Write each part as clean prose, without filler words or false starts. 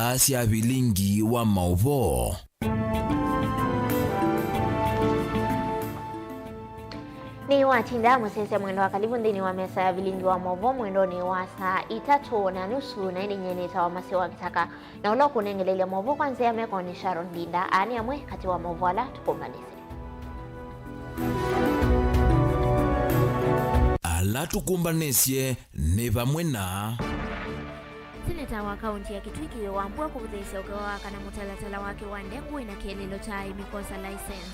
Asia vilingi wa mauvo. Ni watinda musese mwendo wa karibu ndini wa mesa ya vilingi wa mauvo mwendo ni wa saa 3:30 na ini nyeni tawa masiwa kitaka na ulo kunengelele mauvo kwanza ya meko ni Sharon Dinda ani amwe kati wa mauvo ala tukumbanisi. Ala tukumbanisye ne vamwe na Seneta wa kaunti ya Kitui Wambua kubuthesya ugawa kana mutalatala wake wa ndengu ina kielelo cha imikosa license.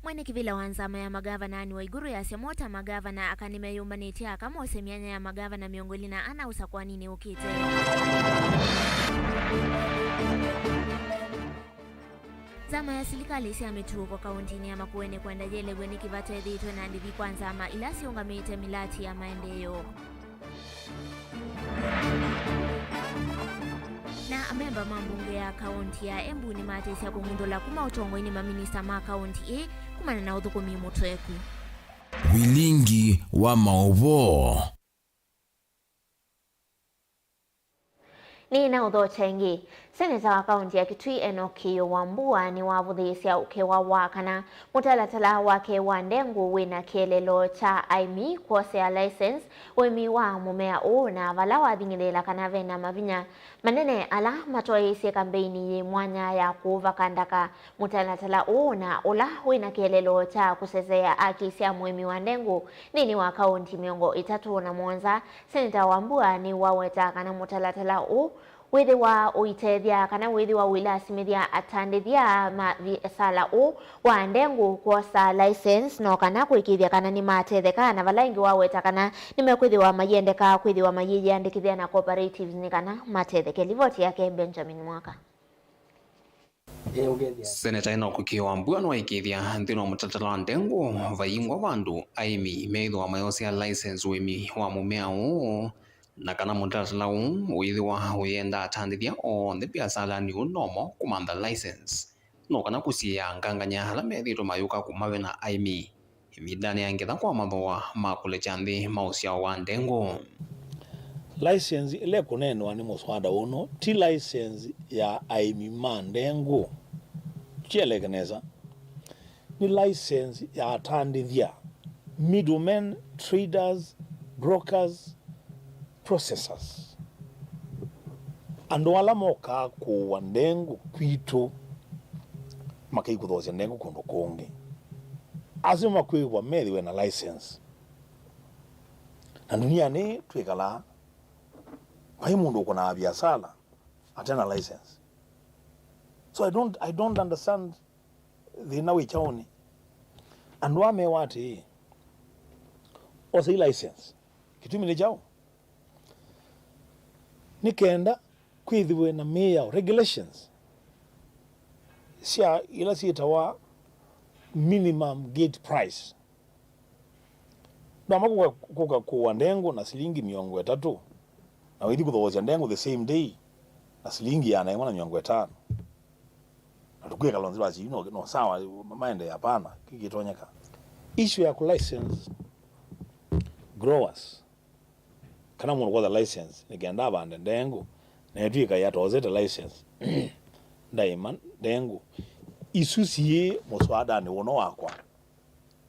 Mwene kivila wanzama ya magavana ni Waiguru ya semota magavana akanimeyumbanitia kama usemianya ya magavana miongoli na ana usakwani ni ukite. Zama ya silikali si ametuo kwa kauntini ya Makueni kwenda jele gweni kivata edhitwe na ndivi kwanza ama ilasi ungamite milati ya maendeyo. Na amemba mambunge ya kaunti ya Embu ni matesi ya kumundola kuma utongo ini maminista ma kaunti kumana na udhukumi mutweku. Vilingi wa mauvo. Ni na udho chengi. Seneta wa kaunti ya Kitui Enoki Wambua ni wavuthesya ukewa wakana mutalatala wake wa ndengu wina kielelo cha aimi kuosea license wemi wa mumea na vala wathingilela kana vena mavinya manene ala matoeisye kampeini ye mwanya ya kuvakandaka mutalatala na ula wina kielelo cha kusesea akisya mwemi wa ndengu nini wa kaunti miongo 3 Seneta Wambua ni waweta kana mutalatala wethi wa uitethya kana wethi wa wilasimithya atandithya sala wa ndengu kuosa license no kana kwikithya kana ni matetheka na vala ingi waweta kana nimekwithiwa mayendeka kwithiwa mayiyandikithya na cooperatives ni kana matetheke. Livoti yake Benjamin Mwaka. Seneta Enoki Wambua no ikithya nthino mutatala ndengu vaingwa vandu aimi meithwa mayosya license wemi wa mumea na kana mutatala withiwa uyenda atandithya the biasala ni unomo kumanda license no kana kusia nganganya hala methito mayuka kumawe na aimi imidani yangetha kwa mathoa makulecha nthi mausya wa ndengu. License ile kunenwa ni muswada uno ti license ya aimi ma ndengu chielekaneza ni license ya atandithya middlemen, traders, brokers, processors. Andu ala moka kuwa ndengu kwitu makaikuthosya ndengu kundu kungi asima kwiwa methiwe na license na duniani twikala vai mundu kuna biasala atena license. So I don't understand the nawi chaoni andu amewati osi license kitumile chao nikenda kwithiwe na meya regulations sia ila siitawa minimum gate price ndama kuwa ndengu na silingi 30 na withi kuthosya ndengu the same day na silingi ya 5 na tukweka lonzi wazi no sawa maende hapana kikitonyeka issue ya ku license growers kana mundu kwa license nigenda bande ndengu na yatwika yatozete license ndaima ndengu isusiye muswada ni wono wakwa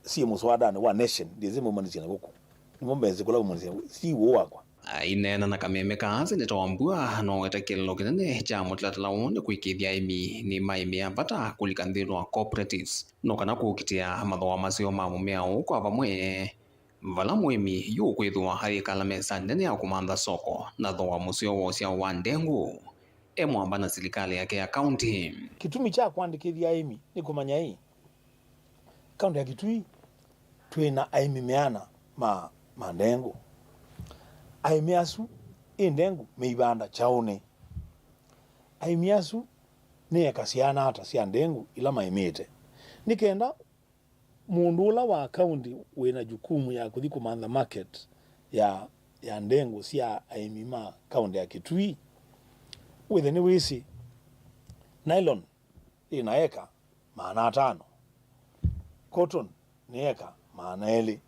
si muswada ni wa nation ndizimo manizina guku nimombenze kula manizina si wo wakwa inena na kameme kaanze Seneta Wambua no etakelo kinene cha mutalatala wonde kwikithya aimi ni maimi ambata kulikanthirwa cooperatives no kana kukitia mathoa masio ma mumea kwa vamwe vala mwemi yu kwithwa hari kala mesa nene ya kumanda soko na thoa musio wosya wa ndengu mwamba na silikali yake ya county. Kitumi cha kuandikithia aimi ni kumanya hii kaunti ya Kitui twina aimi meana ma ndengu aimi asu ndengu meibanda chaone aimi asu ni ekasiana hata sia ndengu ila maimite nikenda mundu ula wa county wina jukumu ya kuthi kumanda market ya ndengu sia aimi ma kaunti ya Kitui withe ni wisi nylon ina eka maana 5 cotton ni eka maana 2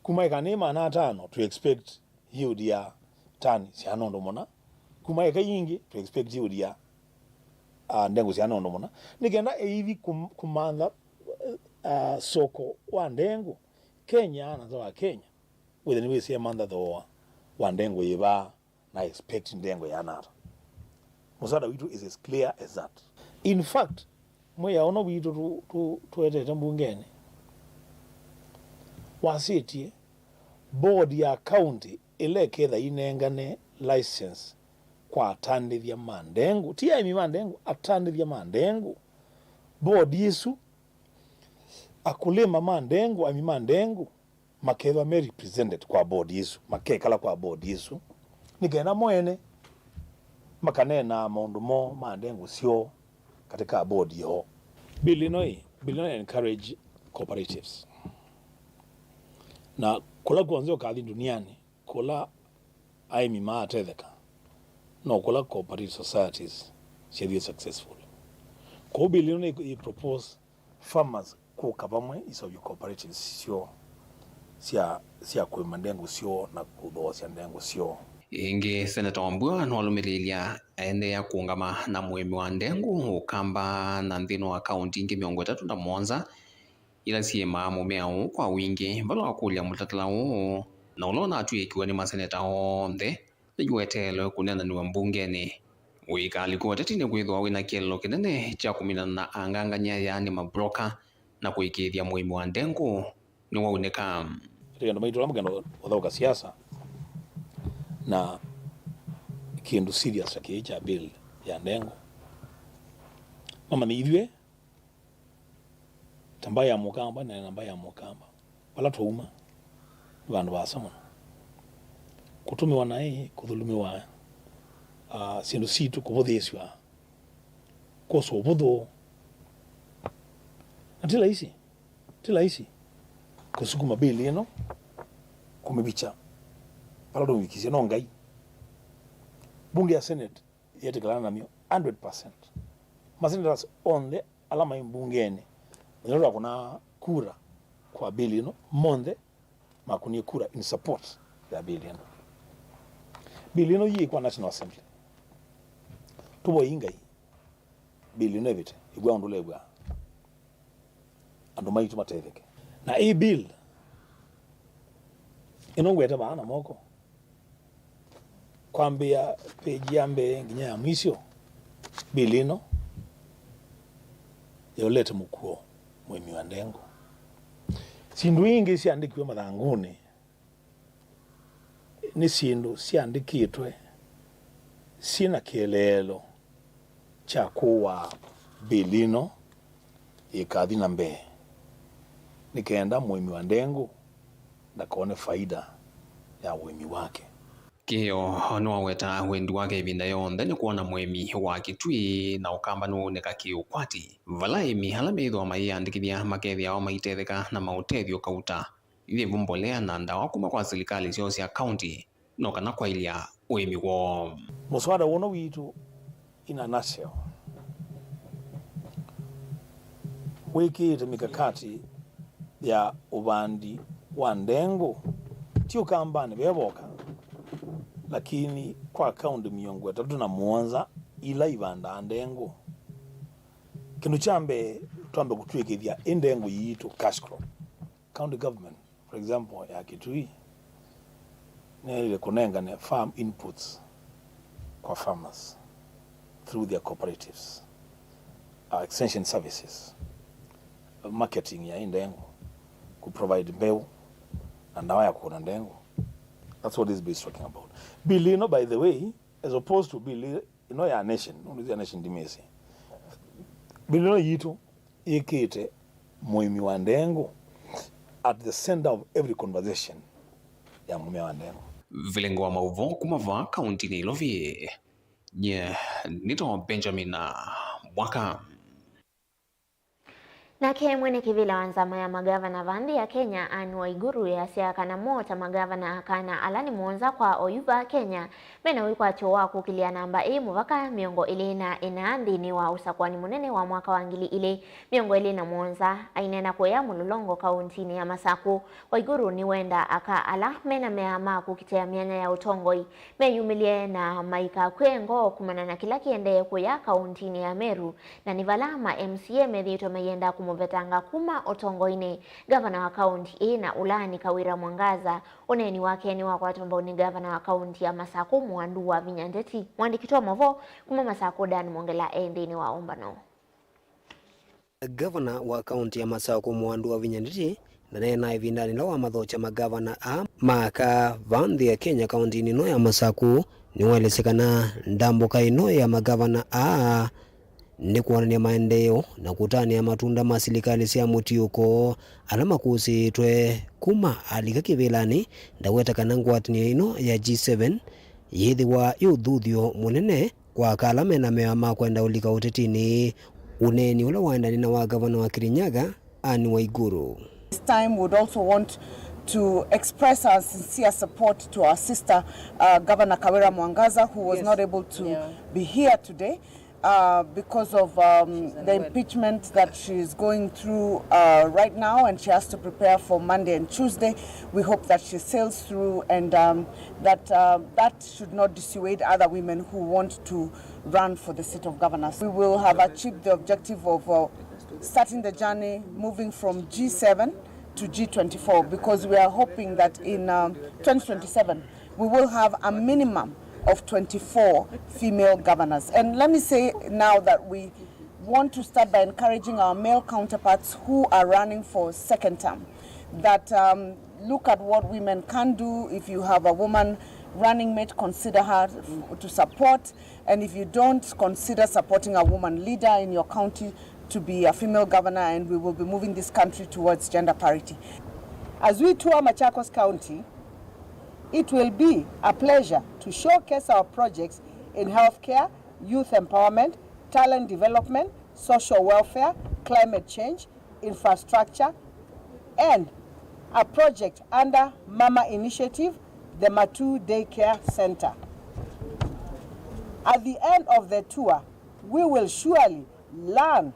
kumaika ni mana tano to expect yield ya tani si anondo mona kumaika yingi to expect yield ya ndengu si anondo mona nikenda hivi kumanda soko wa ndengu Kenya na wa Kenya within we see manda do wa ndengu yiba na expect ndengu ya nata musada witu is as clear as that. In fact moya ono witu tuete mbungeni wasitie board ya county eleketha inengane license kwa atandithia mandengu tia imi mandengu atandithia mandengu board yesu akulima mandengu ami mandengu makeva me represented kwa board yesu makekala kwa board yesu nigena mwene makanena maundu mo mandengu sio katika board yo. Bill encourage cooperatives na kula kuanzia kadhi duniani kula aimi maatetheka no kula cooperative societies should successful ko bill i propose farmers ko kabamwe iso you cooperatives sio sia kwa mandengo sio na kudhosia ndengo sio ingi Senator Wambua nwalumilia ende ya kuungama na muhimi wa ndengu ukamba na nthino wa kaunti ingi 37 ila siema mumea kwa wingi mbalo wakulia mutatala na ulona atu ikiwa ni maseneta onthe yuetelo kunena ni wambungeni wikali kuwa tetine kwithwa wina kielo kinene cha kuminana na anganganya yani mabroka na kuikithia muhimi wa ndengu ni wauneka ndo maitula mugendo uthauka siasa na kindu serious akicha bill ya ndengu mama ni ithwe tamba ya mukamba na namba ya mukamba wala tuuma vandu vasamona kutumiwa naye kuthulumiwa sindu situ kuvuthiswa koso vuthu atila isi kusukuma bill ino kumibicha palado wikisia no ngai bunge ya senate yetekalana namio 100% masenators only alama imbungeni ndio kuna kura kwa bill ino monde makunie kura in support ya bill ino. Bill ino yi kwa National Assembly tubo ingai bill ino evite igwa ndulegwa ando maitu mateveke na hii bill inongweta bana moko kwambia peji yambe nginya ya mwisho bill ino yolete mukuo muhimi wa ndengu sindu ingi siandikiwe mathanguni ni sindu siandikitwe sina kielelo cha kuwa bill ino ikathi na mbee nikenda muhimi wa ndengu ndakone faida ya uimi wake kio no weta wendi wake ibinda yonthe ni kuona muhimi wa kitui na ukamba nuoneka kiukwati vala imi hala meithwa maiandikithia makethia wa maitetheka na mautethio kauta ithi vumbolea na ndawa kuma kwa serikali sio cia county no kana kwa ilia uimi wo muswada wono witu ina nutshell wikite mikakati ya ubandi wa ndengu tio kambani beboka lakini kwa kaunti 37 ila ibanda ndengu kindu chambe twambe kutwikithia ndengu yitu cash crop county government for example ya Kitui ile kunengane farm inputs kwa farmers through their cooperatives extension services marketing ya ndengu ku provide mbeu na ndawa ya kuona ndengu. That's what this bill is talking about. Bill ino, by the way, as opposed to bill ino ya nation, ya nation dimesi. Bill ino yitu ikite muhimi wa ndengu at the center of every conversation ya muhimi wa ndengu. Vilengo wa mauvo kumava kaunti ni ilovie nye nito Benjamin na mwaka Nake mwene kivila wanzama ya magavana vandi ya Kenya Anne Waiguru ya siakana mota magavana kana alani mwonza kwa oyuba Kenya mena wikwa chowa kukilia namba muvaka miongo ili na inaandi ni wa usakwani munene wa mwaka wangili ili miongo ili na mwonza ainena kwea mululongo kauntini ya Masaku. Waiguru ni wenda aka ala mena meama kukitea mianya ya utongoi meyumilie na maika kwengo kumana na kila kiende kwea kauntini ya Meru na nivalama MCA medhito meyenda vetanga kuma otongoine gavana wa kaunti na ulani Kawira Mwangaza oneni wake ni wakwatombo ni gavana wa kaunti ya Masaku Mwandu wa Vinyandeti mwandikitwa movo kuma Masaku Dan Mongela endini wa ombano. Gavana wa kaunti ya Masaku Mwandu wa Vinyandeti na ivindani la wa mathocha magavana a maka vandhi ya Kenya kaunti nino ya Masaku ni walesekana ndambuka ino ya magavana a ni kuonania maendeleo na kutania matunda masilikali sia mutiuko alama kusitwe kuma alika kivilani ndaweta kanangu atini ino ya G7 yithiwa yuthuthio munene kwa kalame na meama kwenda ulika utetini uneni ula waendani na wa gavana wa Kirinyaga Anne Waiguru. This time we would also want to express our sincere support to our sister Governor Kawira Mwangaza, who was not able to be here today. Because of the impeachment that she is going through right now, and she has to prepare for Monday and Tuesday. We hope that she sails through, and that should not dissuade other women who want to run for the seat of governors. We will have achieved the objective of starting the journey, moving from G7 to G24, because we are hoping that in 2027 we will have a minimum of 24 female governors. And let me say now that we want to start by encouraging our male counterparts who are running for second term that look at what women can do. If you have a woman running mate, consider her to support, and if you don't, consider supporting a woman leader in your county to be a female governor, and we will be moving this country towards gender parity. As we tour Machakos County, it will be a pleasure to showcase our projects in healthcare, youth empowerment, talent development, social welfare, climate change, infrastructure, and a project under Mama Initiative, the Matu Daycare Center. At the end of the tour, we will surely learn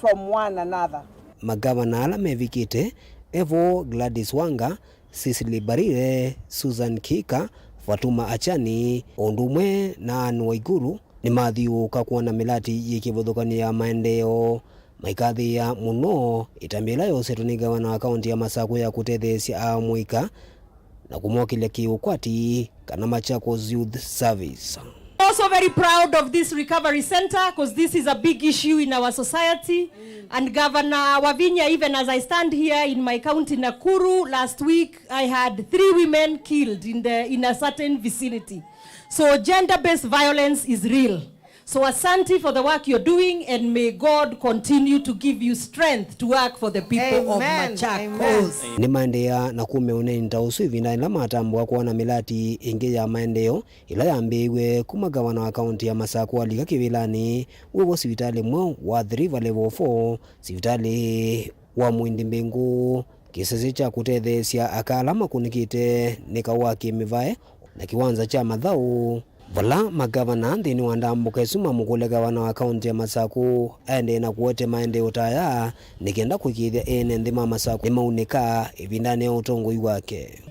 from one another. Magavana ala mevikite Evo Gladys Wanga, Cecily Barire, Susan Kika, Fatuma Achani, Ondumwe na Anne Waiguru ni mathiuka kuona milati yikivuthukania maendeleo maikathi ya muno itambila yose tuni gavana wa kaunti ya Masaku ya kutethesia amwika na kumwakilia kiukwati kana Machakos Youth Service. Also very proud of this recovery center because this is a big issue in our society. And Governor Wavinya, even as I stand here in my county Nakuru, last week I had 3 women killed in a certain vicinity. So gender-based violence is real. So asante for the work you're doing, and may God continue to give you strength to work for the people of Machakos. Ni maendeleo na kume uneni tausu hivinda ila matambua kuona milati inge ya maendeleo ila yambiwe kuma gavana wa kaunti ya Masaku alika kivilani uwo sivitali mwa wa River Level 4 sivitali wa Mwindi Mbingu kisasi cha kutethesia akalama kunikite nikawaki mivae na kiwanza cha madhau. Vala magavana ndini wandambuka isuma mukule gavana wa kaunti ya Masaku aende na kuwete maendeleo taya nikienda kukithia ene ndima Masaku imaunika ivindani ya utongoi wake.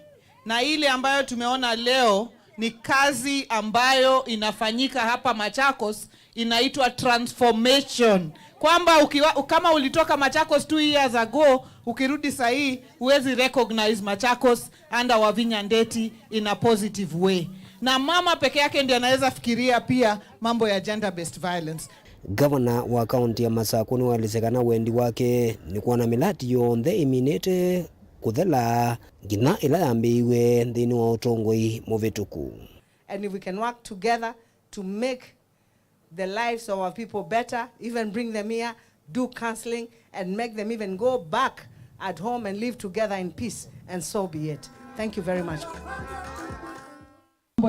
Na ile ambayo tumeona leo ni kazi ambayo inafanyika hapa Machakos, inaitwa transformation. Kwamba kama ulitoka Machakos 2 years ago, ukirudi sahi huwezi recognize Machakos under Wavinya Ndeti in a positive way. Na mama peke yake ndiye anaweza fikiria pia mambo ya gender based violence. Gavana wa kaunti ya Masaku ni walisekana wendi wake ni kuona milati yonthe iminete kuthela ngina ila yambiwe ndini wa utongoi muvituku. And if we can work together to make the lives of our people better, even bring them here, do counseling, and make them even go back at home and live together in peace, and so be it. Thank you very much.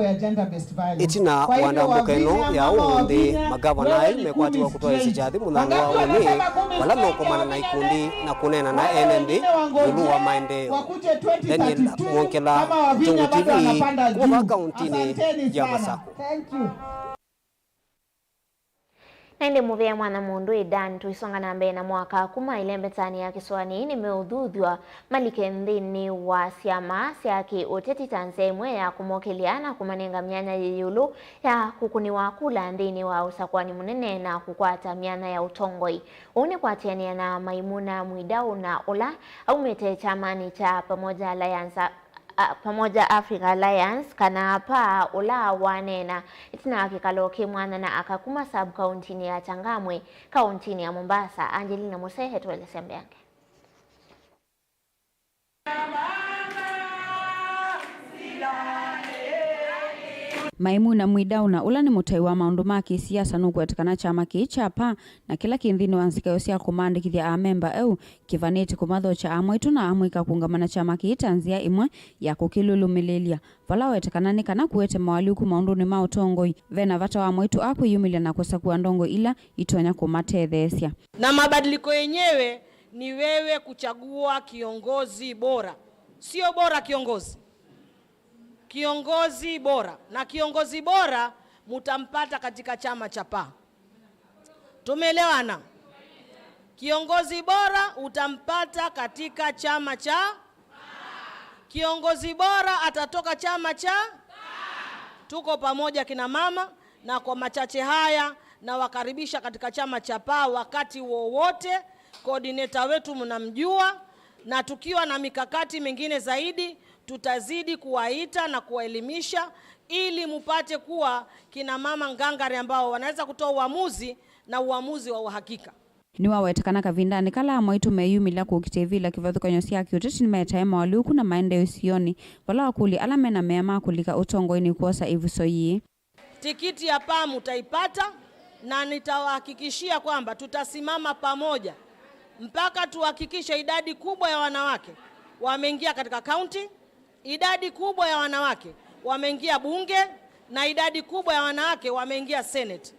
ya gender based violence. Itina wandambukeno ya uundi magavana imekwatiwa kutoa isichathi munango wa uni wala nokomana na ikundi na kunena na NMD ulu wa maendeleo. Daniel Mwonkela, Jungu TV, kutoka kauntini ya Masako. Thank you. Naende muvea mwana mundu idan tuisonga na mbe na mwaka kuma ilembe tani ya kiswani nimeudhudhwa malike ndini wa siama siaki uteti tanzemwe ya kumokeliana kumanenga mianya yeyulu ya kukuniwa kula ndini wa usakwani munene na kukwata miana ya utongoi. Uni kwa tiania na Maimuna Mwidau na Ola au mete chamani cha pamoja Africa Alliance kana pa Ola wanena itina akikaloki mwana na akakuma sub kauntini ya Changamwe kauntini ya Mombasa. Angelina Musehe tuwele sembe yake. Maimuna Mwidau na Ola ni mutai wa maundu ma kisiasa nugwetekana chama kiichapa na kila kinthini wansika yosia kumandikithia a member au kivaniti kumathocha amwitu na amwika kungamana chama kiitanzia imwe ya kukilulumilia vala wetekana ni kana kuete mawaliuku maunduni ma utongoi vena vata wa mwitu akwiyumilia na kusakua ndongo ila itonya kumatethesia. Na mabadiliko yenyewe ni wewe kuchagua kiongozi bora, sio bora kiongozi bora, na kiongozi bora mutampata katika chama cha PA. Tumeelewana? Kiongozi bora utampata katika chama cha kiongozi bora atatoka chama cha Tuko pamoja kina mama, na kwa machache haya na wakaribisha katika chama cha PA wakati wowote. Coordinator wetu mnamjua, na tukiwa na mikakati mingine zaidi tutazidi kuwaita na kuwaelimisha ili mupate kuwa kina mama ngangari ambao wanaweza kutoa uamuzi na uamuzi wa uhakika. Niwa wetekana kavindani kala amwaitu meyumila kukitevila kivathukanyo siaki uteti ni metaema waliuku na maendeleo sioni wala wakuli alamena meama kulika utongo ini kuosa ivusoyi. Tikiti ya PA mutaipata na nitawahakikishia kwamba tutasimama pamoja mpaka tuhakikishe idadi kubwa ya wanawake wameingia katika kaunti, idadi kubwa ya wanawake wameingia bunge na idadi kubwa ya wanawake wameingia senate.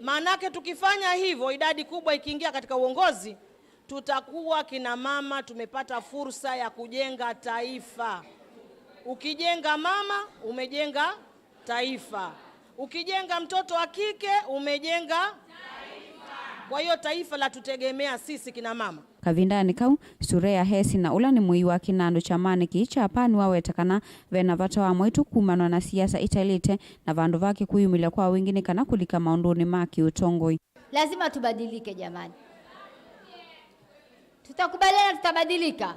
Manake tukifanya hivyo, idadi kubwa ikiingia katika uongozi, tutakuwa kina mama tumepata fursa ya kujenga taifa. Ukijenga mama, umejenga taifa. Ukijenga mtoto wa kike, umejenga taifa. Kwa hiyo taifa la tutegemea sisi kina mama. Kavindani kau Sureya Hesi na Ola ni mui wa kinando chamani kiichapa ni wawetekana vena vata wa mwitu kumanwa na siasa italite na vandu vake kuyumila kwa wengine kana kulika maunduni maki utongoi. Lazima tubadilike jamani. Tutakubaliana tutabadilika.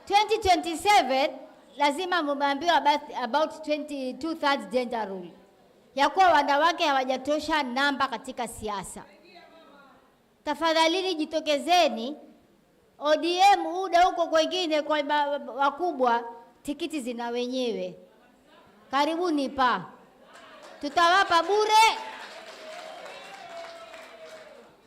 2027 lazima mumambiwa about 2/3 gender rule. Ya kuwa wanawake hawajatosha namba katika siasa. Tafadhalini jitokezeni. ODM uda huko kwengine kwa wakubwa tikiti zina wenyewe. Karibuni PA. Tutawapa bure.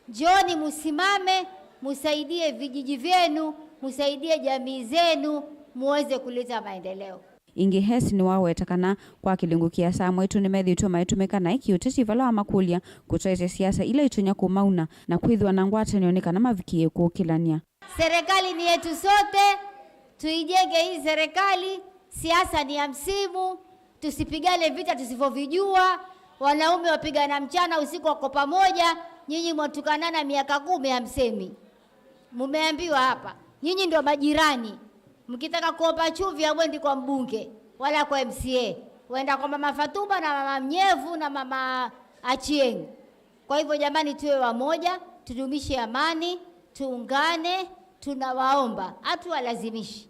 Joni musimame, musaidie vijiji vyenu, musaidie jamii zenu, muweze kuleta maendeleo. Ingi Hesi ni wawetekana kwa kilingu kiasa mwetu ni methitwa maitumika na iki uteti vala wa makulia kutoete siasa ila itunya kumauna na kwithwa na ngwate nionekana mavikie kukilania. Serikali ni yetu sote, tuijenge hii serikali. Siasa ni ya msimu, tusipigane vita tusivovijua. Wanaume wapigana mchana usiku wako pamoja, nyinyi mwatukanana miaka 10 hamsemi. Mumeambiwa hapa, nyinyi ndio majirani. Mkitaka kuomba chumvi hamwendi kwa mbunge wala kwa MCA. Waenda kwa mama Fatuma na mama Mnyevu na mama Achieng. Kwa hivyo jamani, tuwe wamoja, tudumishe amani, tuungane, tunawaomba, hatuwalazimishi.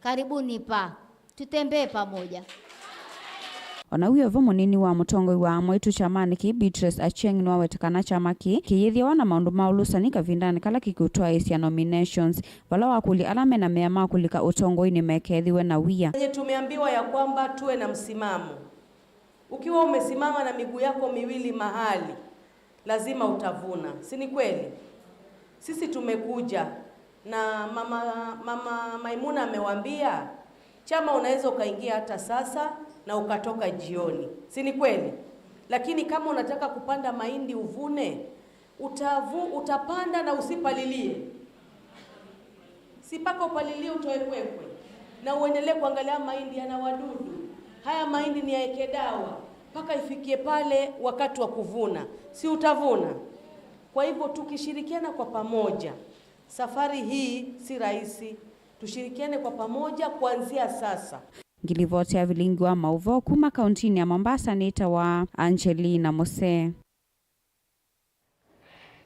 Karibuni PA, tutembee pamoja. Ona huyo vomo nini wa mutongoi wa mwitu chamani ki Beatrice Achieng nwa wetekana chama kiyethia wana maundu maulusani kavindani kala kikutoa Asia nominations vala wakuli alame na meama kulika utongoi ni mekethiwe na wia. Tumeambiwa ya kwamba tuwe na msimamo. Ukiwa umesimama na miguu yako miwili mahali, lazima utavuna. Si ni kweli? Sisi tumekuja na mama Maimuna amewaambia Chama unaweza ukaingia hata sasa na ukatoka jioni, si ni kweli? Lakini kama unataka kupanda mahindi uvune, utapanda na usipalilie. Si paka upalilie utoe kwekwe na uendelee kuangalia mahindi yana wadudu. Haya mahindi ni yaeke dawa mpaka ifikie pale wakati wa kuvuna, si utavuna? Kwa hivyo tukishirikiana kwa pamoja, safari hii si rahisi. Tushirikiane kwa pamoja kuanzia sasa. Ngilivotea Vilingi wa Mauvoo kuma kauntini ya Mombasa, nita wa Angelina Mose.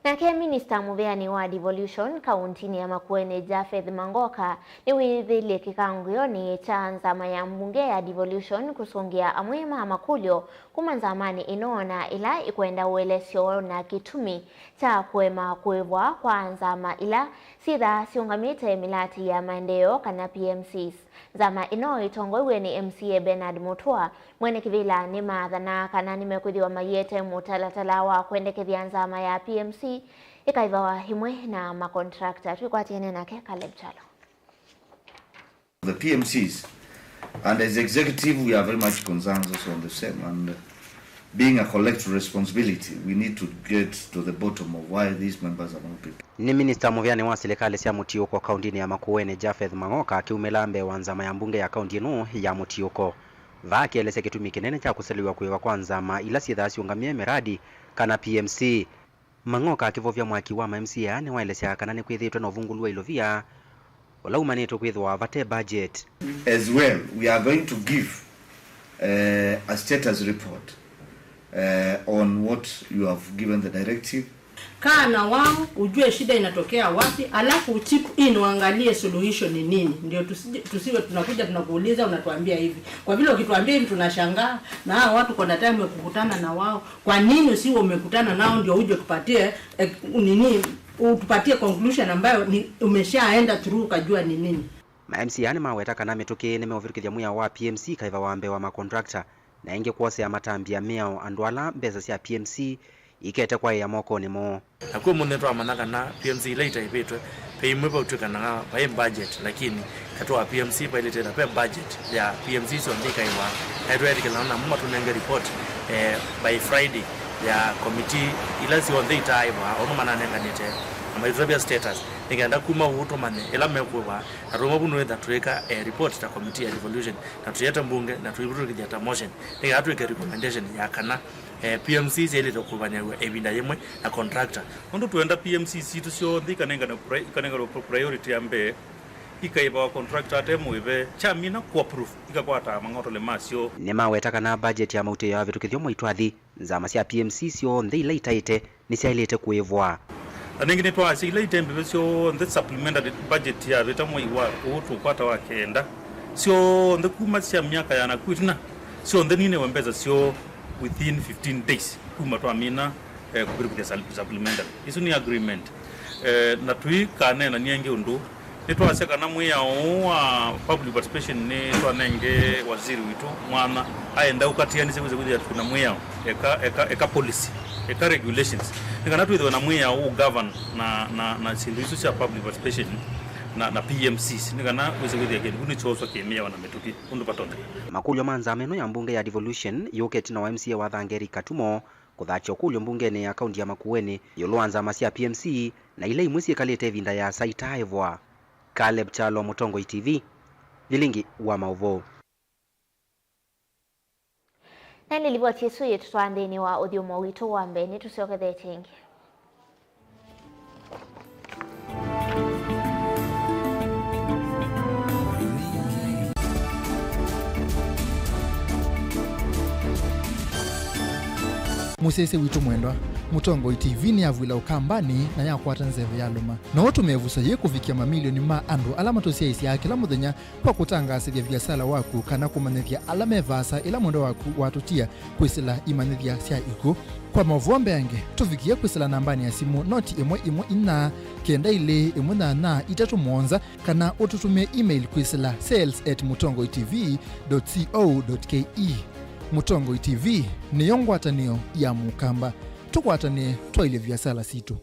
Nake Minister Muveani wa Devolution kauntini ya Makueni Japheth Mangoka ni withilie kikanguyoni cha nzama ya mbunge ya Devolution kusungia amwema makulyo kuma nzamani inona ila ikwenda uelesyo na kitumi cha kuema kuivwa kwa nzama ila sitha siungamite milati ya maendeleo kana PMCs. Nzama ino itongoiwe ni MCA Bernard Mutua mwene kivila ni mathana kana nimekuthiwa mayete mutalatala wa kwendekethia nzama ya PMC ikaivawa himwe na makontrakta. Tukwatiene nake Caleb Chalo. The PMCs, and as executive we are very much concerned also on the same, and being a collective responsibility, we need to get to the bottom of why these members are not people. Ni Minister Muveani wa serikali cia Mutiuko kauntini ya Makueni Japheth Mangoka akiumelambe wa nzama ya mbunge ya kaunti ino ya Mutiuko. Vakieleza kitumi kinene cha kusaliwa kuiwa kwa nzama ila sitha ciungamie miradi kana PMC. Mangoka akivovya mwaki wa MCA ni waeleza kana ni kwithitwe na uvungulwa ilovia wala umanito kwithwa vate budget. As well, we are going to give a status report on what you have given the directive. Kaa na wao ujue shida inatokea wapi, alafu chip in uangalie solution ni nini. Ndio tusiwe tunakuja tunakuuliza unatuambia hivi. Kwa vile ukituambia hivi tunashangaa na hao watu kwa time ya kukutana na wao. Kwa nini usiwe umekutana nao ndio uje tupatie utupatie conclusion ambayo umeshaenda through kujua ni nini. Ma MCA ni maweta kana metoke nimeovirikithia muya wa PMC kaiva wambe wa makontrakta na inge kuose ya matambia meo andwala mbeza cia PMC ikete kwa ya moko ni mo akwa munetwa manaka na PMC later ipetwe pe mwepa utuka na pa budget, lakini katwa PMC pa ile tena pa budget ya PMC so ndika iwa haitwa kila na mama tunenge report by Friday ya committee ila si on the time ono mananenga nete ama status nikaenda kuma uto mane ila mekwa aroma bunu wetha tuweka report ta committee ya devolution na tuyeta mbunge na tuibutu kijata motion nika atuweka recommendation ya kana PMC zile tokubanya ebinda yemwe na contractor ondo tuenda PMC situ sio thika nenga na priority ambe ikaiba wa contractor atemu ibe chamina ku approve ikakwata mangoto le masio ne maweta kana budget ya maute ya vitu kithyo moitwathi nzama cia PMC sio ndhi laitaite ni cia ilete kuivwa anengine twa si ile tembe sio the supplementary budget ya vitamu iwa utu kwata wakenda sio ndekuma cia miaka yana kwitna sio ndenine wembeza sio within 15 days kuma twa mina kubirikuja supplementary isu ni agreement na tuikane na nienge undu nitwase kana mwiya wa public participation ni twanenge waziri witu mwana aenda ukatia nise kuja tuna mwiya eka policy eka regulations nikana tuithwe na mwiya u govern na sindu isu cia public participation na PMCs nikana kuja kile kuni choso kemia wana metuki undu patonde makulyo manza meno ya mbunge ya devolution yoketi na MCA wa Thangeri Katumo kuthacho kulyo mbunge ni akaunti ya Makueni yolwanza masia PMC na ile imwisi kalete vinda ya saitaivwa. Caleb Chalo, Mutongo TV, Vilingi wa Mauvoo. Na nilivyotia suye tutwandeni wa udhiumo wito wa mbeni tusiokethe chingi. Musese witu mwendwa Mutongo TV ni avwila ukambani na yakwata nzeve ya luma na watu mevusa ye kufikia mamilioni ma andu alama tosia isi ya kila muthenya kwa kutangasithia biasala waku kana kumanithia alama evasa ila mwendo waku watutia kwisila imanithia sia iku kwa mavombe yange tufikia kwisila nambani ya simu noti imwe ina kenda ile imwe na itatu mwonza kana ututumie email kwisila sales@mutongotv.co.ke. Mutongo TV ni yongwatanio ya mukamba tukwatane twaile biasala situ.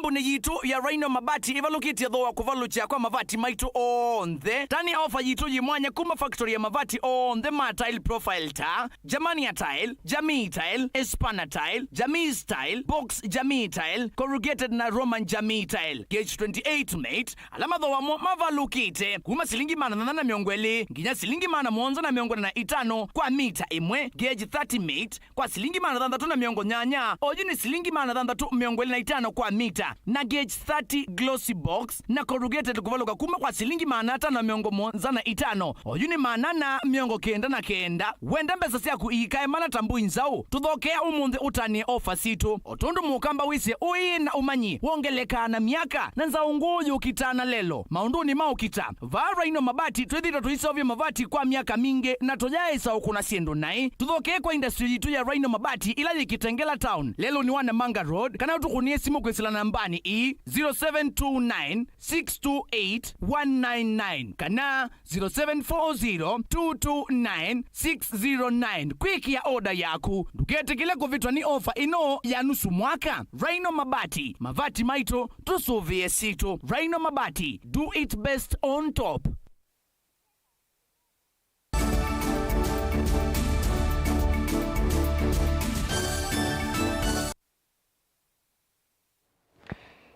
kambuni yitu ya Rhino Mabati ivalukitie thoa kuvalucha kwa mavati maitu onthe tani ofa yitu yimwanya kuma factory ya mavati onthe ma tile profile ta Jamania tile, Jamii tile, Espana tile, Jamii style, Box Jamii tile, corrugated na Roman Jamii tile gauge 28 mate alama thoa mavalukite kuma silingi mana na miongweli nginya silingi mana mwonzo na miongo na itano kwa mita imwe gauge 30 mate kwa silingi mana thandatu na miongo nyanya oju ni silingi mana thandatu miongweli na itano kwa mita na gauge 30 glossy box na corrugated kuvaluka kuma kwa silingi mana tano na miongo mwonza na itano oju ni mana na miongo kenda na kenda wenda mbesa siaku ikae mana tambu inzau tuthokea umunthe utanie ofa situ otundu mukamba wise ui na umanyi wongeleka na miaka na nzau nguyu ukitana lelo maunduni maukita va Rhino Mabati twithita tuisovya mavati kwa miaka mingi na tojaisa ukuna siendo nai tuthokea kwa industry yitu ya Rhino Mabati ila yikitengela town lelo ni wana Manga Road kana utukunie simu kwisila nambani 0729628199 kana 0740229609 kwiki ya oda yaku nduketekele kuvitwa ni ofa ino ya nusu mwaka. Rhino Mabati mavati maito tusuvie situ. Rhino Mabati, do it best on top.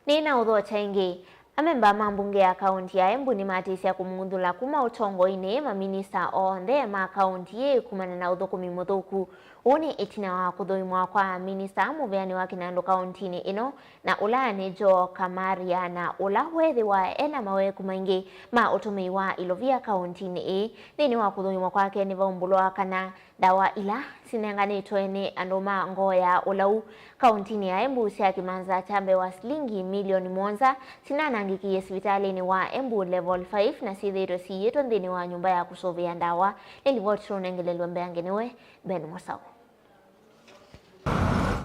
Nina udho chaingi amemba mambunge ya kaunti ya Embu ni matisi ya kumundula kuma utongo ine maminista onthe ma kaunti ye kumana na uthukumi muthuku uni itina wa kuthuimwa kwa minista muveani wa Kinandu kaunti ni ino na ula ni Joe Kamaria na ula wethi wa ena maweku maingi ma utumi wa Ilovia kaunti ni nini wa kuthuimwa kwake ni vaumbulwa kana dawa ila sinenganitwe ni anduma ngoya ulau kaunti ni ya Embu sia kimanza chambe wa silingi milioni monza sinanangikie hospitalini wa Embu level 5 na sithiro siyeto nthini wa nyumba ya kusovia ndawa nilivotro nengelelwe mbeangeniwe Ben Mosau.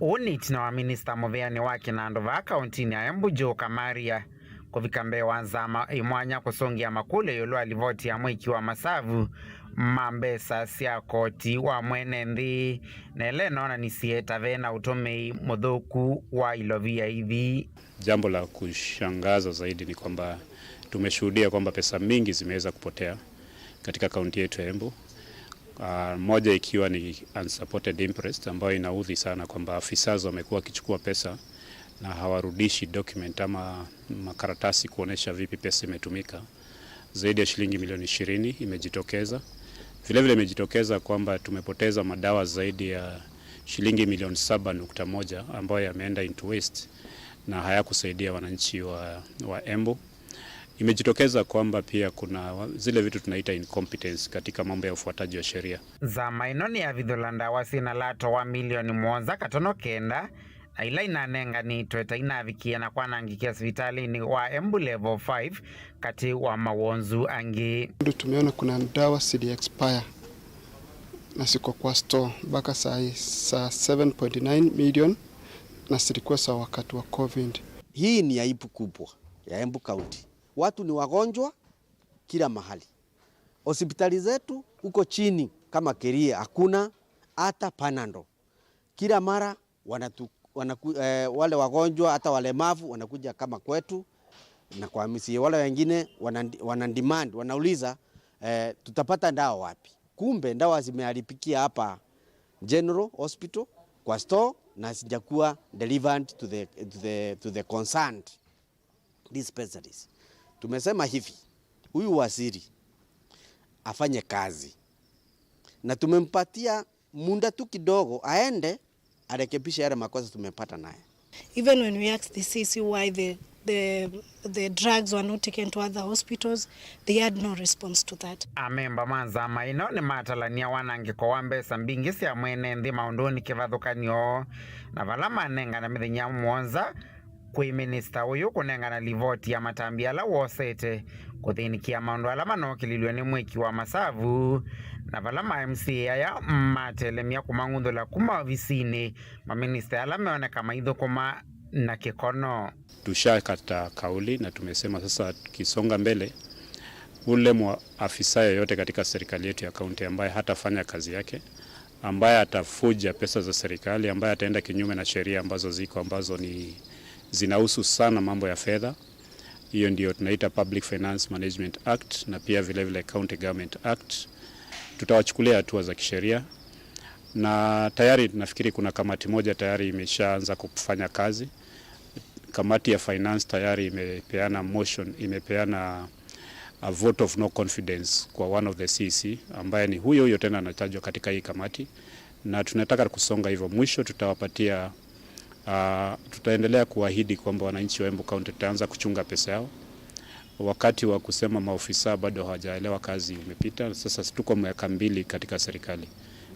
Unitina wa minista muveani wa Kinandu va kaunti ya Embu Joe Kamaria kuvika mbewa nzama imwanya kusongia makule yulu alivoti ya mwiki wa masavu mambesa sia koti wa mwene nthi na ele naona nisieta vena utomei muthuku wa Ilovia hivi. Jambo la kushangaza zaidi ni kwamba tumeshuhudia kwamba pesa mingi zimeweza kupotea katika kaunti yetu ya Embu. Moja ikiwa ni unsupported interest ambayo inaudhi sana kwamba afisa wamekuwa kichukua pesa na hawarudishi document ama makaratasi kuonesha vipi pesa imetumika. Zaidi ya shilingi milioni 20 imejitokeza. Vile vile imejitokeza kwamba tumepoteza madawa zaidi ya shilingi milioni 7.1 ambayo yameenda into waste na hayakusaidia wananchi wa Embu. Imejitokeza kwamba pia kuna zile vitu tunaita incompetence katika mambo ya ufuataji wa sheria. Za mainoni ya vidholanda wasina lato wa milioni mwanza katono kenda na ila inanenga ni tueta inavikia na kwa nangikia hospitali ni wa Embu level 5 kati wa mawonzu angi. Tumeona kuna dawa sili expire na siko kwa store baka saa 7.9 million na silikuwa saa wakati wa COVID. Hii ni aibu kubwa ya Embu County. Watu ni wagonjwa kila mahali. Hospitali zetu uko chini kama Keria hakuna hata Panando. Kila mara wale wagonjwa hata walemavu wanakuja kama kwetu na kwa misi wale wengine wanademand wanauliza tutapata dawa wapi? Kumbe dawa zimeharibikia hapa General Hospital kwa store na sijakuwa delivered to the concerned dispensaries. Tumesema hivi, huyu waziri afanye kazi na tumempatia muda tu kidogo aende arekebishe yale makosa tumepata naye. Even when we asked the CC why the drugs were not taken to other hospitals, they had no response to that. Amemba manza maino ni matalania wanangiko wambesa mbingisi ya mwene ndi maundoni kivadhukanyo na vala manenga na mithinya mwonza kui minista uyu kunenga na livoti ya matambiala wosete kuthinikia maundu ala manokililwe ni mwiki wa masavu na vala ma MCA ya matelemia kumangundula kuma ofisini maminista ala meoneka maithukuma na kikono. Tushakata kauli na tumesema sasa kisonga mbele ule afisa yoyote katika serikali yetu ya kaunti ambaye hatafanya kazi yake, ambaye atafuja pesa za serikali, ambaye ataenda kinyume na sheria ambazo ziko ambazo zinahusu sana mambo ya fedha. Hiyo ndio tunaita Public Finance Management Act na pia vile County Government Act. Tutawachukulia hatua za kisheria, na tayari nafikiri kuna kamati moja tayari imeshaanza kufanya kazi. Kamati ya finance tayari imepeana motion, imepeana a vote of no confidence kwa one of the CC ambaye ni huyo tena anatajwa katika hii kamati, na tunataka kusonga hivyo. Mwisho tutawapatia tutaendelea kuahidi kwamba wananchi wa Embu County tutaanza kuchunga pesa yao. Wakati wa kusema maofisa bado hawajaelewa kazi umepita. Sasa tuko miaka 2 katika serikali.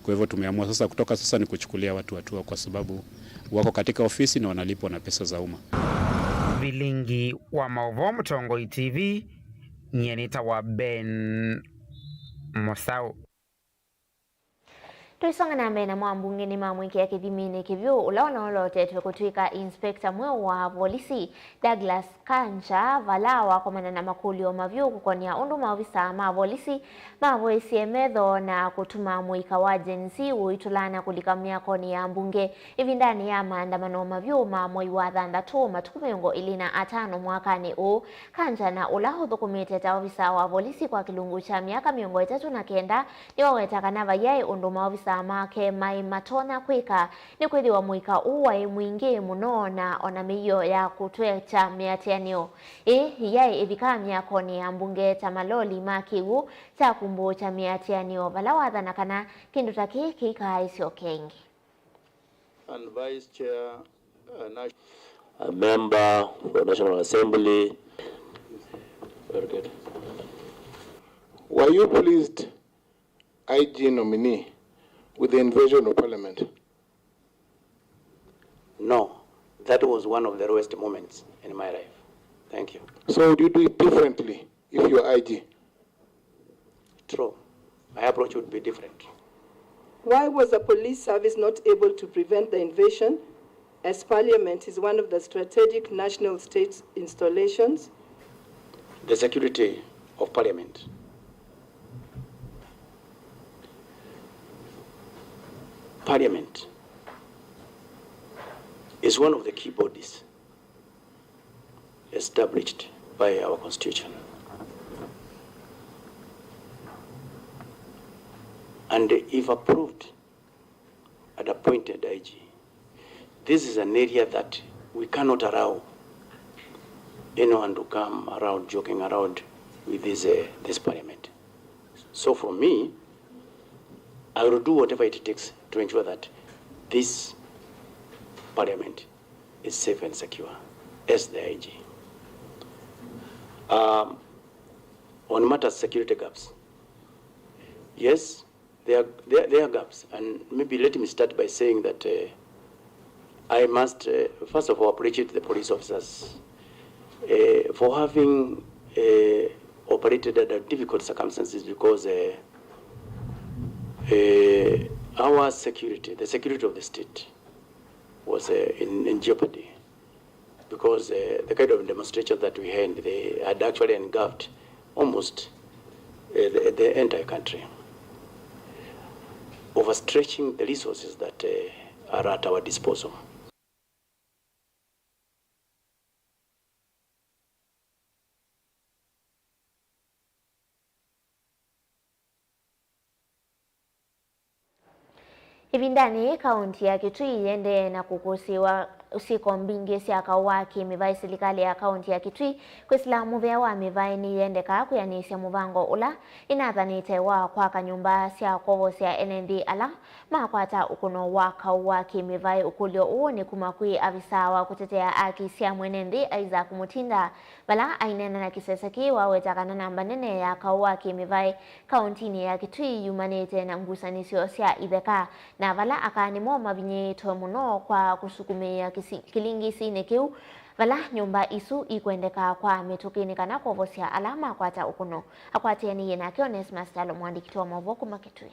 Kwa hivyo tumeamua sasa kutoka sasa ni kuchukulia watu hatua, kwa sababu wako katika ofisi na wanalipwa na pesa za umma. Vilingi wa Maovo Mtongoi TV, nyenita wa Ben Mosau. Tuisonga na mbele na mwambunge ni mamwiki ya kithimini kivyo ulaonolote tukutwika inspekta mweo wa polisi Douglas Kanja valawa komana na makulio mavyo kukonia undu maofisa ma polisi mavoisi emetho na kutuma mwika wa jensi uitulana kulikamia koni ya mbunge hivi ndani ya maandamano mavyo ma mwei wa 3 matuku 25 mwakani u. Kanja na ulaho kumete ofisa wa polisi kwa kilungu cha miaka 39 ni wawetakana vayai undu maofisa make mai matona kwika ni kwithiwa mwika uwai mwingi muno na onamiyo ya kutwecha miatianio yai ithikamia koni ya mbunge ta maloli makigu cha kumbu cha miatianio vala wathana kana kindu taki kikaisio kengi. And Vice Chair, a member for National Assembly. Very good. Were you pleased, IG nominee, with the invasion of Parliament? No, that was one of the lowest moments in my life. Thank you. So would you do it differently if you are IG? True. My approach would be different. Why was the police service not able to prevent the invasion, as Parliament is one of the strategic national state installations? The security of Parliament. Parliament is one of the key bodies established by our Constitution. And if approved and appointed IG, this is an area that we cannot allow anyone to come around joking around with this Parliament. So for me, I will do whatever it takes to ensure that this Parliament is safe and secure as the IG. On matters security gaps, yes, there are gaps, and maybe let me start by saying that I must first of all appreciate the police officers for having operated under difficult circumstances, because our security, the security of the state, was in jeopardy, because the kind of demonstration that we had, they had actually engulfed almost the entire country, overstretching the resources that are at our disposal. Hivi ndani kaunti ya Kitui yende na kukusiwa usiko mbingi siaka waki mivai serikali ya kaunti ya Kitui kwisila muvea wa mivai ni yende kaku ya nisi ya muvango ula inathanite wa kwa kanyumba siya kovo siya NND ala makwata ukuno waka waki mivai ukulio uo ni kumakui afisa wa kutetea aki siya NND Isaac Mutinda bala ainena na kiseseki wa wetakana namba nene ya kawaki mivai kaunti ni ya Kitui yumanete na ngusanisio siya idheka na bala akanimo mabinye tomuno kwa kusukumia kilingi sine kiu vala nyumba isu ikwendeka kwa metukini kana kovosia alama kwata ukuno akwatiani yena kiones mastalo mwandiki wa Mavuku Makitui.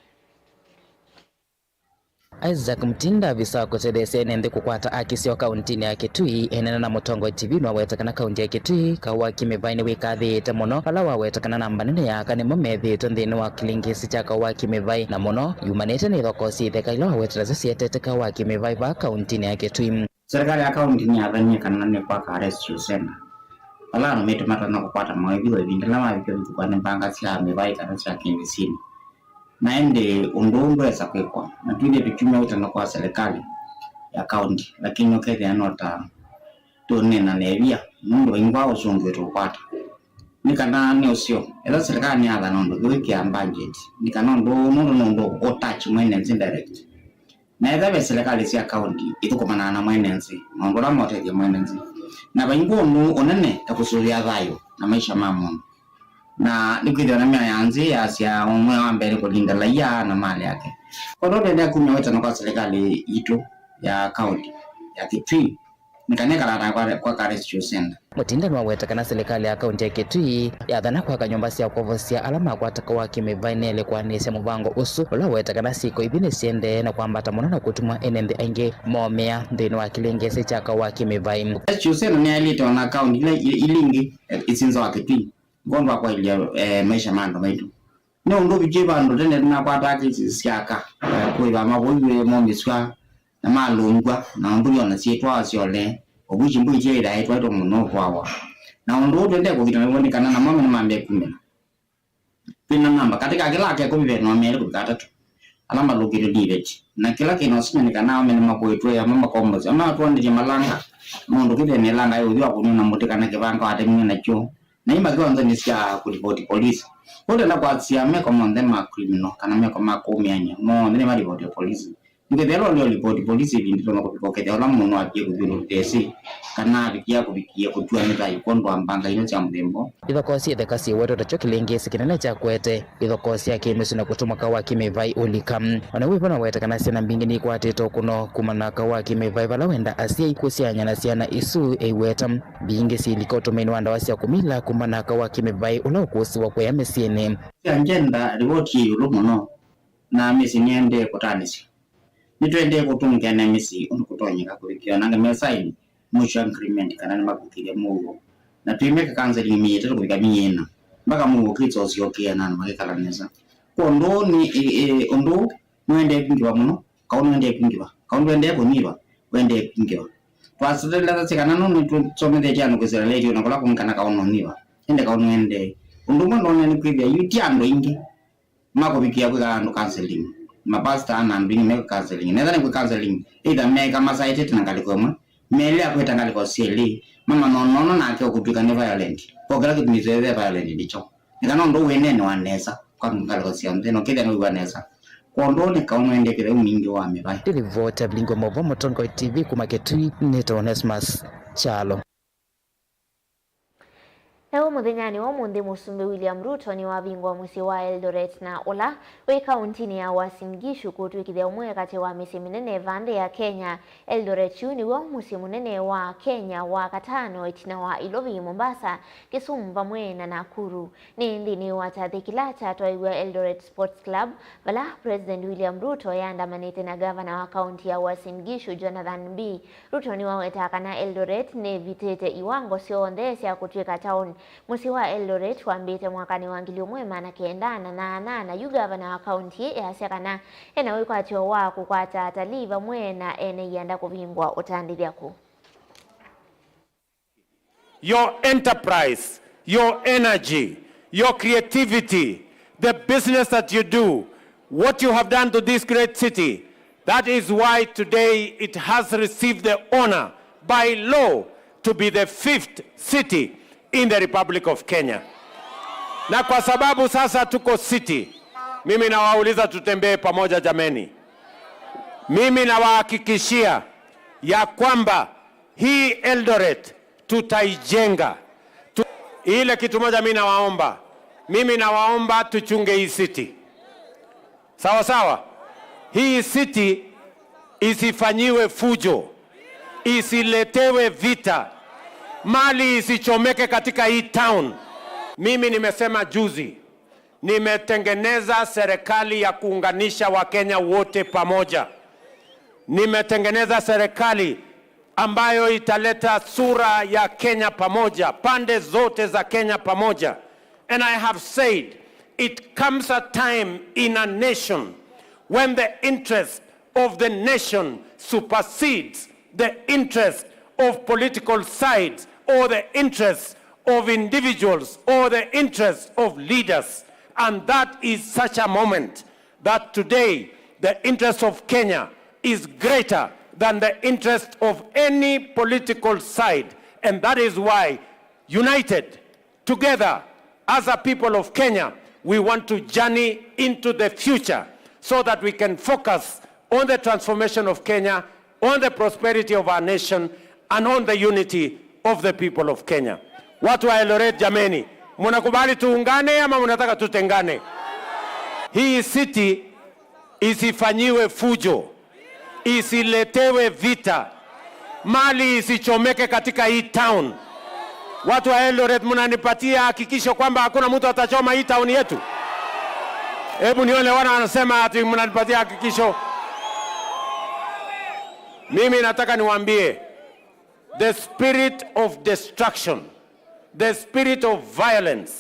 Isaac Mutinda visa kutethesia nende kukwata akisio kauntini ya Kitui enena na Mutongo TV no wetakana kaunti ya Kitui kawa kimivaini wikathite muno pala wawetakana namba nene ya kane momethito nthini wa kilingisi cha kawa kimivai na muno yumanite ni thoko sitheka ilo wawetereza sietete kawa kimivai va kauntini ya Kitui. serikali ya kaunti ni adhani kanani kwa rescue center ala no meto mata na kupata mawibilo vindela mawibilo kwa nembanga sia mevai kana sia kimbisini na ende undumbe za kwekwa na tuende tuchumia utana kwa serikali ya kaunti lakini okethe anota tone na nevia mundu ingwa usonge tupata nikana ni usio ela serikali ni adha nondo gwiki ya budget nikana ndo otach mwenenzi direct na eza serikali sia kaunti itukomana na mwenenzi nondo la moteje mwenenzi na baingo no onene takusuria thayo na maisha mamu na nikwithio na mia yanzi asia umwe wa mbere kulinda raia na mali yake kwa ndo ndio kumeweta na kwa serikali itu ya kaunti ya Kitui nikaneka la kwa rescue center mutinda nwaweta kana serikali ya kaunti ya Kitui yathana kwa kanyomba cia kuvosia alama kwa takwa kimevainele kwa nese mubango usu ulaweta kana siko ibine siende na kwambata mona na kutumwa enende ainge momea ndino wa kilengese cha kwa kimevain rescue center ni alito na kaunti ile ilingi isinza wa Kitui ngomba kwa ile maisha mando maitu no ndo bijiba ndo tende na kwa taki siaka kwa iba maboywe momiswa na malungwa na mbuli ona sietwa asiole obuji mbuje ida etwa to muno kwawa na ndo twende ko vitana kana na mama na mambe kumena pina namba katika kila yake ko bibeno amele ko katatu alama logire divet na kila kino simeni kana amene makoitwa ya mama komboza ama twande malanga ndo kile ne langa yo ywa kununa muti kana kivanga ate mimi na cho na ima kwanza nisia kuripoti polisi kote na kwa siame kwa monde ma criminal kana me kwa makomi anya mo ndine ma report polisi ngedelo ndio report polisi ndito na kupokea wala muno akie kuzuru tesi kana bikia kubikia kujua nita ikondo ambanga ino cha mdembo ithokosi thekasi weto tacho kilengesi kinene cha kwete ithokosi yake mesu na kutuma kawa kimevai ulikam ona wipo na weta kana sina mbingini kwa teto kuno kumana kawa kimevai vala wenda asia ikusianya na siana isu eiwetam bingi silikoto menwanda wasia kumila kumana kawa kimevai ulokusi wa kwa yamesiene ngenda ripoti yurumono na mesi niende kutanisi nitwende kutunga na misi unukutonyeka kulikia nanga mesaini mucho increment kana makukile mugo na tuimeka counseling miyete kulika miyena mpaka mugo kitso siokia nana makekala neza ko ndo ni ondo mwende kungiwa muno kauno ende kungiwa kauno ende kunyiwa wende kungiwa twasitela tsikana no tusomete cyane kwesera leti na kula kunkana kauno niwa ende kauno ende ondo ndo nani kwibya yutiando ingi mako bikia kwa ndo counseling mapasta na mbingi meko counseling neza ni counseling either meka masaite tinangalikoma mele akweta ngaliko seli mama nono na akyo kupika ne violent pokera kitimize violent ndicho nikana ndo wenene wanesa kwa ngaliko siambe no kile no wanesa kondo ne kauno ende kile mingi wa mebai televota blingo mobo motongo TV kumaketui neto Onesmus chalo. Ewo muthenyani wa mundi musumbi William Ruto ni wabingwa musi wa Eldoret na ola we kauntini ya Uasin Gishu kutwikithia umwe kati wa misi minene vande ya Kenya. Eldoret ni wa musi munene wa Kenya wa katano itina wa Ilovi, Mombasa, Kisumu pamwe na Nakuru. Ni ndini watathikila tatwaiwa Eldoret Sports Club vala President William Ruto yaandamanite na gavana wa kaunti ya Uasin Gishu Jonathan B. Ruto ni wawetaka na Eldoret ne vitete iwango sioondesi ya kutwika town musi wa Eldoret wambite mwakani wa ngili umwema na kendana na yu gavana wa kaunti ya sekana ena wikwa atio wa kukwata ataliva mwena ene yanda kuvingwa utandiliaku. Your enterprise, your energy, your creativity, the business that you do, what you have done to this great city, that is why today it has received the honor by law to be the 5th city in the Republic of Kenya. Na kwa sababu sasa tuko city, mimi nawauliza tutembee pamoja jameni. Mimi nawahakikishia ya kwamba hii Eldoret tutaijenga. Ile kitu moja mimi nawaomba tuchunge hii city. Sawa sawa? Hii city isifanyiwe fujo, isiletewe vita, mali isichomeke katika hii town. Mimi nimesema juzi, nimetengeneza serikali ya kuunganisha Wakenya wote pamoja. Nimetengeneza serikali ambayo italeta sura ya Kenya pamoja, pande zote za Kenya pamoja. And I have said, it comes a time in a nation when the interest of the nation supersedes the interest of political sides or the interests of individuals or the interests of leaders. And that is such a moment that today the interest of Kenya is greater than the interest of any political side. And that is why, united, together, as a people of Kenya, we want to journey into the future so that we can focus on the transformation of Kenya, on the prosperity of our nation, and on the unity of the people of Kenya. Watu wa Eldoret jameni, munakubali tuungane ama munataka tutengane? Hii city isifanyiwe fujo, isiletewe vita, mali isichomeke katika hii town. Watu wa Eldoret munanipatia hakikisho kwamba hakuna mtu atachoma hii town yetu? Hebu nione wana wanasema ati munanipatia hakikisho. Mimi nataka niwaambie, the spirit of destruction, the spirit of violence,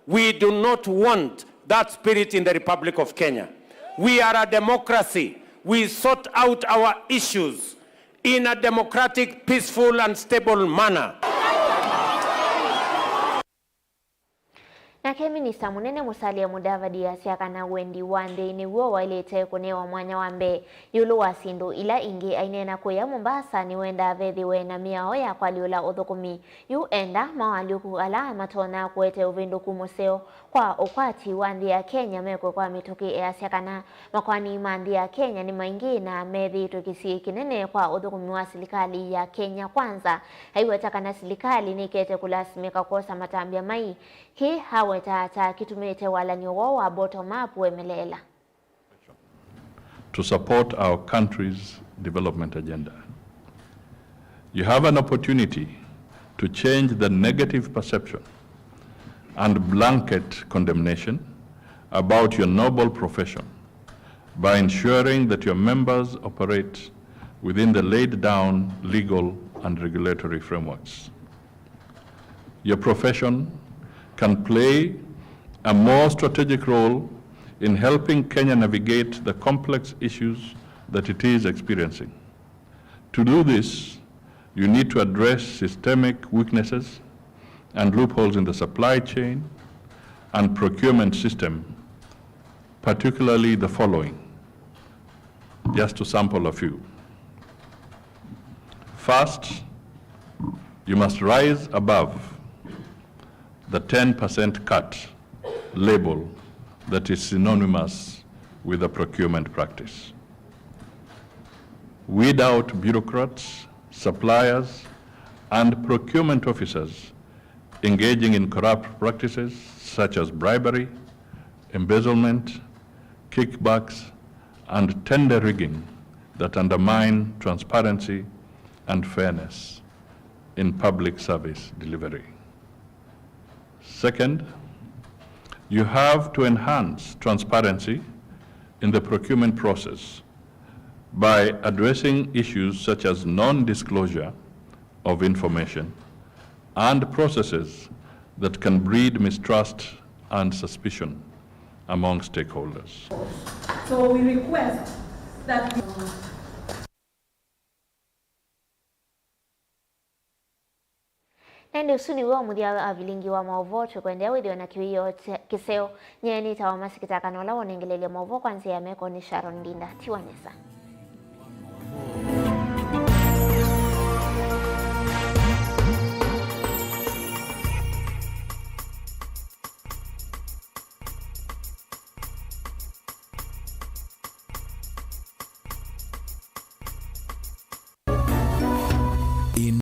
we do not want that spirit in the Republic of Kenya. We are a democracy. We sort out our issues in a democratic, peaceful and stable manner. Nake Minista Munene Musalia Mudavadi asiakana Wendi Wande ni uo wailete kunewa mwanya wambe yulu wasindu ila ingi ainena kuya Mombasa ni wenda vethi wena miao ya kwa liula othokumi yu enda mawaliuku ala matona kuete uvindu kumuseo kwa ukwati wandi ya Kenya mekwe kwa mituki ya asiakana makwani mandi ya Kenya ni maingi na methi tukisi kinene kwa othokumi wa silikali ya Kenya kwanza haiwetakana silikali ni kete kulasimika kosa matambia mai hii hawetata kitumete wala nyowo wa bottom up wemelela to support our country's development agenda. You have an opportunity to change the negative perception and blanket condemnation about your noble profession by ensuring that your members operate within the laid down legal and regulatory frameworks. Your profession can play a more strategic role in helping Kenya navigate the complex issues that it is experiencing. To do this, you need to address systemic weaknesses and loopholes in the supply chain and procurement system, particularly the following, just to sample a few. First, you must rise above the 10% cut label that is synonymous with a procurement practice. Weed out bureaucrats, suppliers, and procurement officers engaging in corrupt practices such as bribery, embezzlement, kickbacks, and tender rigging that undermine transparency and fairness in public service delivery. Second, you have to enhance transparency in the procurement process by addressing issues such as non-disclosure of information and processes that can breed mistrust and suspicion among stakeholders. So we request that Nende usuni wa mudia avilingi wa maovo chukwendea widhiwa na kiwiyo kiseo nyeni tawa masikitaka nola wanengelele maovo kwanzi ya meko ni Sharon Dinda Tiwanesa.